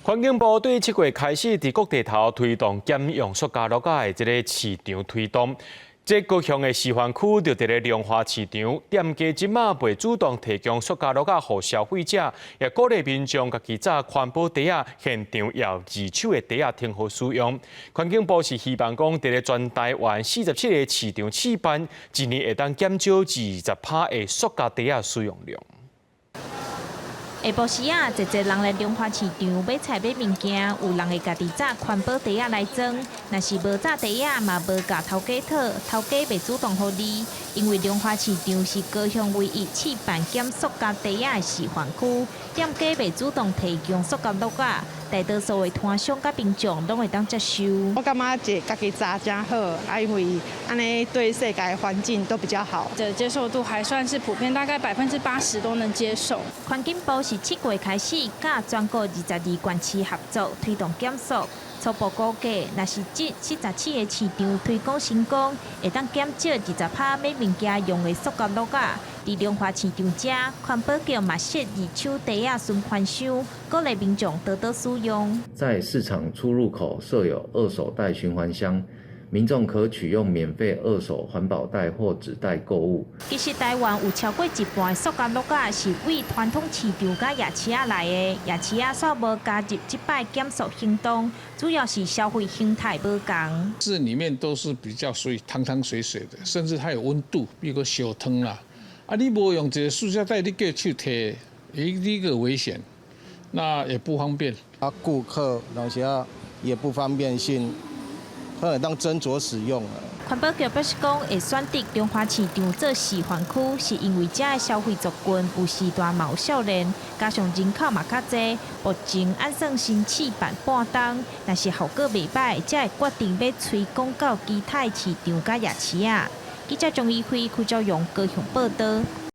环境部对7月开始在各地头推动减用塑胶落架的这个市场推动。这高雄的示范区就伫咧量化市场，店家即马袂主动提供塑胶落架予消费者，也鼓励民众家己扎环保袋仔，现场要二手的袋仔停好使用。环境部是希望讲伫咧全台湾47个市场试办，一年会当减少20%的塑胶袋仔使用量。下晡时啊，一人来量化市场买菜买物件，有人会家己扎环保袋仔来装，若是无扎袋仔嘛无甲头家讨，头家袂主动予你，因为量化市场是高雄唯一试办减塑胶袋仔的示范区，店家袂主动提供塑胶落架，大多数的摊商甲民众拢会当接受。我感觉这家己扎真好，因为安尼对世界环境都比较好。的接受度还算是普遍，大概80%都能接受。环境部是7月开始，甲全国22县市合作推动减塑。初步估计，若是这47个市场推广成功，会当减少20%买物件用的塑胶落架。伫量化市场遮，环保局嘛设二手袋仔循环箱，鼓励民众多多使用。在市场出入口设有二手袋循环箱。民众可取用免费二手环保袋或纸袋购物。其实台湾有超过一半的塑胶落架是为传统市场甲夜市仔来的，夜市仔煞无加入这摆减塑行动，主要是消费形态无同。市里面都是比较属于汤汤水水的，甚至还有温度，比如说小汤啦。你无用这个塑胶袋，你叫手提，第一个危险，那也不方便。顾客有时也不方便性。可能当斟酌使用了。环保局表示讲，会选择量化市场做示范区，是因为这的消费族群有时段嘛有少年，加上人口嘛较济，目前按算先试办半冬，若是效果袂歹，才会决定要推广到其他市场甲夜市啊。记者钟义辉、邱兆勇高雄报道。